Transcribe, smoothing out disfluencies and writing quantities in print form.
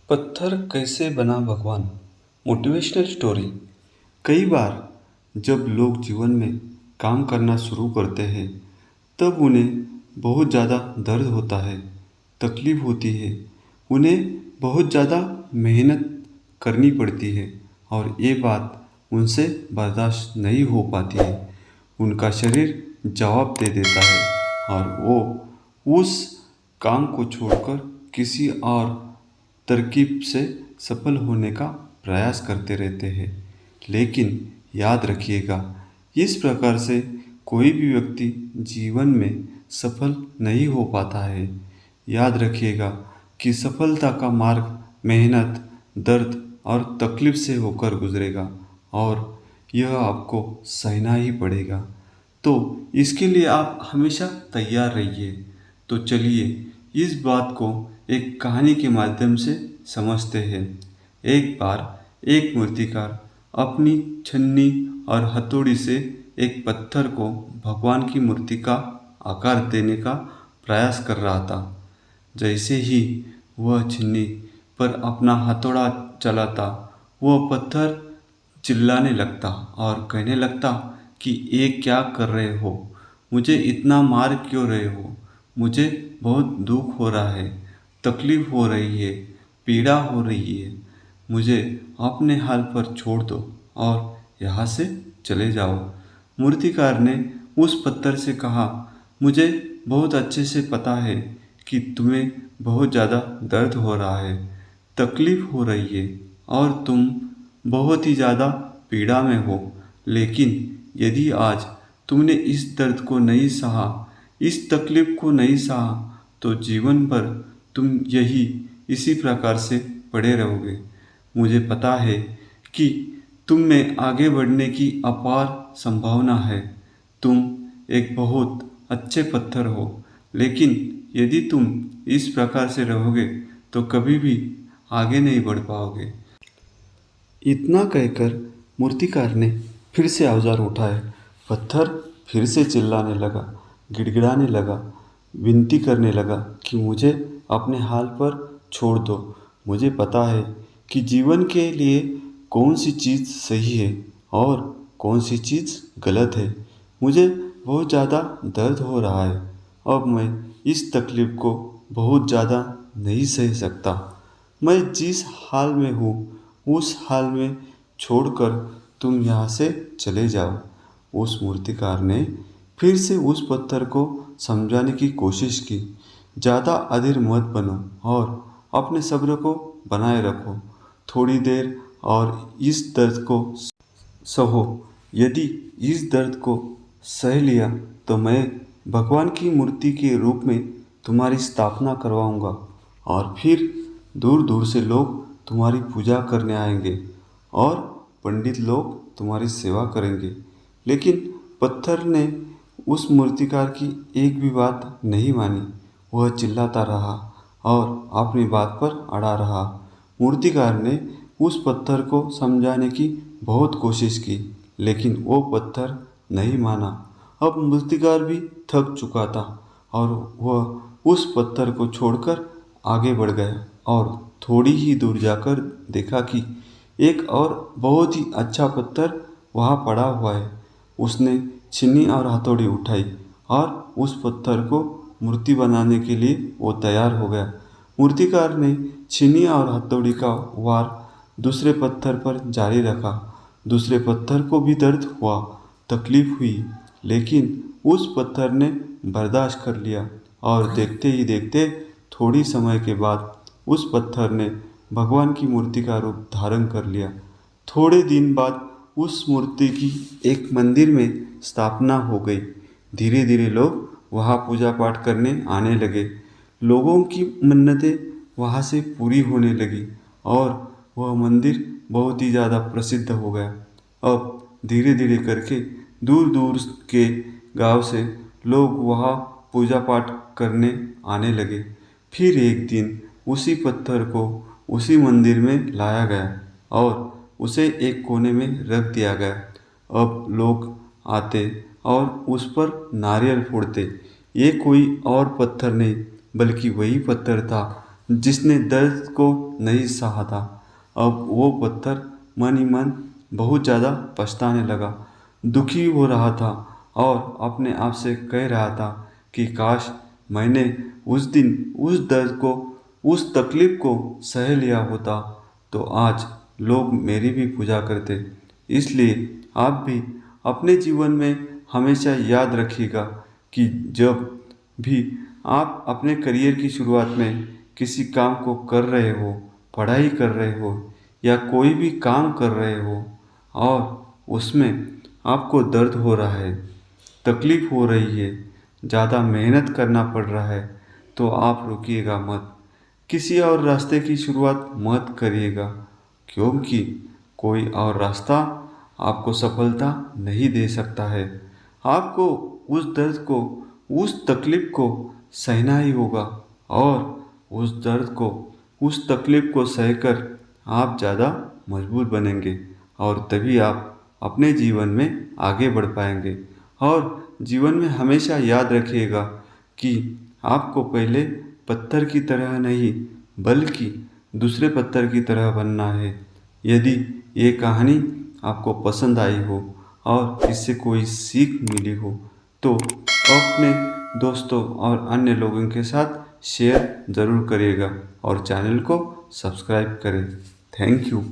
पत्थर कैसे बना भगवान। Motivational story. कई बार जब लोग जीवन में काम करना शुरू करते हैं तब उन्हें बहुत ज़्यादा दर्द होता है, तकलीफ होती है। उन्हें बहुत ज़्यादा मेहनत करनी पड़ती है और ये बात उनसे बर्दाश्त नहीं हो पाती है। उनका शरीर जवाब दे देता है और वो उस काम को छोड़कर किसी और तरकीब से सफल होने का प्रयास करते रहते हैं। लेकिन याद रखिएगा, इस प्रकार से कोई भी व्यक्ति जीवन में सफल नहीं हो पाता है। याद रखिएगा कि सफलता का मार्ग मेहनत, दर्द और तकलीफ से होकर गुजरेगा और यह आपको सहना ही पड़ेगा। तो इसके लिए आप हमेशा तैयार रहिए। तो चलिए इस बात को एक कहानी के माध्यम से समझते हैं। एक बार एक मूर्तिकार अपनी छन्नी और हथौड़ी से एक पत्थर को भगवान की मूर्ति का आकार देने का प्रयास कर रहा था। जैसे ही वह छन्नी पर अपना हथौड़ा चलाता, वह पत्थर चिल्लाने लगता और कहने लगता कि ये क्या कर रहे हो, मुझे इतना मार क्यों रहे हो, मुझे बहुत दुख हो रहा है, तकलीफ हो रही है, पीड़ा हो रही है, मुझे अपने हाल पर छोड़ दो और यहाँ से चले जाओ। मूर्तिकार ने उस पत्थर से कहा, मुझे बहुत अच्छे से पता है कि तुम्हें बहुत ज़्यादा दर्द हो रहा है, तकलीफ हो रही है और तुम बहुत ही ज़्यादा पीड़ा में हो। लेकिन यदि आज तुमने इस दर्द को नहीं सहा, इस तकलीफ को नहीं सहा, तो जीवन भर तुम इसी प्रकार से पड़े रहोगे। मुझे पता है कि तुम में आगे बढ़ने की अपार संभावना है। तुम एक बहुत अच्छे पत्थर हो, लेकिन यदि तुम इस प्रकार से रहोगे तो कभी भी आगे नहीं बढ़ पाओगे। इतना कहकर मूर्तिकार ने फिर से औजार उठाए। पत्थर फिर से चिल्लाने लगा, गिड़गिड़ाने लगा, विनती करने लगा कि मुझे अपने हाल पर छोड़ दो। मुझे पता है कि जीवन के लिए कौन सी चीज़ सही है और कौन सी चीज़ गलत है। मुझे बहुत ज़्यादा दर्द हो रहा है। अब मैं इस तकलीफ़ को बहुत ज़्यादा नहीं सह सकता। मैं जिस हाल में हूँ उस हाल में छोड़कर तुम यहाँ से चले जाओ। उस मूर्तिकार ने फिर से उस पत्थर को समझाने की कोशिश की। ज़्यादा अधीर मत बनो और अपने सब्र को बनाए रखो। थोड़ी देर और इस दर्द को सहो। यदि इस दर्द को सह लिया तो मैं भगवान की मूर्ति के रूप में तुम्हारी स्थापना करवाऊंगा और फिर दूर दूर से लोग तुम्हारी पूजा करने आएंगे और पंडित लोग तुम्हारी सेवा करेंगे। लेकिन पत्थर ने उस मूर्तिकार की एक भी बात नहीं मानी। वह चिल्लाता रहा और अपनी बात पर अड़ा रहा। मूर्तिकार ने उस पत्थर को समझाने की बहुत कोशिश की, लेकिन वो पत्थर नहीं माना। अब मूर्तिकार भी थक चुका था और वह उस पत्थर को छोड़कर आगे बढ़ गया और थोड़ी ही दूर जाकर देखा कि एक और बहुत ही अच्छा पत्थर वहाँ पड़ा हुआ है। उसने छीनी और हथौड़ी उठाई और उस पत्थर को मूर्ति बनाने के लिए वो तैयार हो गया। मूर्तिकार ने छीनी और हथौड़ी का वार दूसरे पत्थर पर जारी रखा। दूसरे पत्थर को भी दर्द हुआ, तकलीफ हुई, लेकिन उस पत्थर ने बर्दाश्त कर लिया और देखते ही देखते थोड़ी समय के बाद उस पत्थर ने भगवान की मूर्ति का रूप धारण कर लिया। थोड़े दिन बाद उस मूर्ति की एक मंदिर में स्थापना हो गई। धीरे धीरे लोग वहाँ पूजा पाठ करने आने लगे। लोगों की मन्नतें वहाँ से पूरी होने लगी और वह मंदिर बहुत ही ज़्यादा प्रसिद्ध हो गया। अब धीरे धीरे करके दूर दूर के गांव से लोग वहाँ पूजा पाठ करने आने लगे। फिर एक दिन उसी पत्थर को उसी मंदिर में लाया गया और उसे एक कोने में रख दिया गया। अब लोग आते और उस पर नारियल फोड़ते। ये कोई और पत्थर नहीं बल्कि वही पत्थर था जिसने दर्द को नहीं सहा था। अब वो पत्थर मन ही मन बहुत ज़्यादा पछताने लगा, दुखी हो रहा था और अपने आप से कह रहा था कि काश मैंने उस दिन उस दर्द को, उस तकलीफ को सह लिया होता तो आज लोग मेरी भी पूजा करते। इसलिए आप भी अपने जीवन में हमेशा याद रखिएगा कि जब भी आप अपने करियर की शुरुआत में किसी काम को कर रहे हो, पढ़ाई कर रहे हो या कोई भी काम कर रहे हो और उसमें आपको दर्द हो रहा है, तकलीफ हो रही है, ज़्यादा मेहनत करना पड़ रहा है, तो आप रुकिएगा मत, किसी और रास्ते की शुरुआत मत करिएगा, क्योंकि कोई और रास्ता आपको सफलता नहीं दे सकता है। आपको उस दर्द को, उस तकलीफ को सहना ही होगा और उस दर्द को, उस तकलीफ को सहकर आप ज़्यादा मजबूत बनेंगे और तभी आप अपने जीवन में आगे बढ़ पाएंगे। और जीवन में हमेशा याद रखिएगा कि आपको पहले पत्थर की तरह नहीं बल्कि दूसरे पत्थर की तरह बनना है। यदि ये कहानी आपको पसंद आई हो और इससे कोई सीख मिली हो तो अपने दोस्तों और अन्य लोगों के साथ शेयर ज़रूर करिएगा और चैनल को सब्सक्राइब करें। Thank you.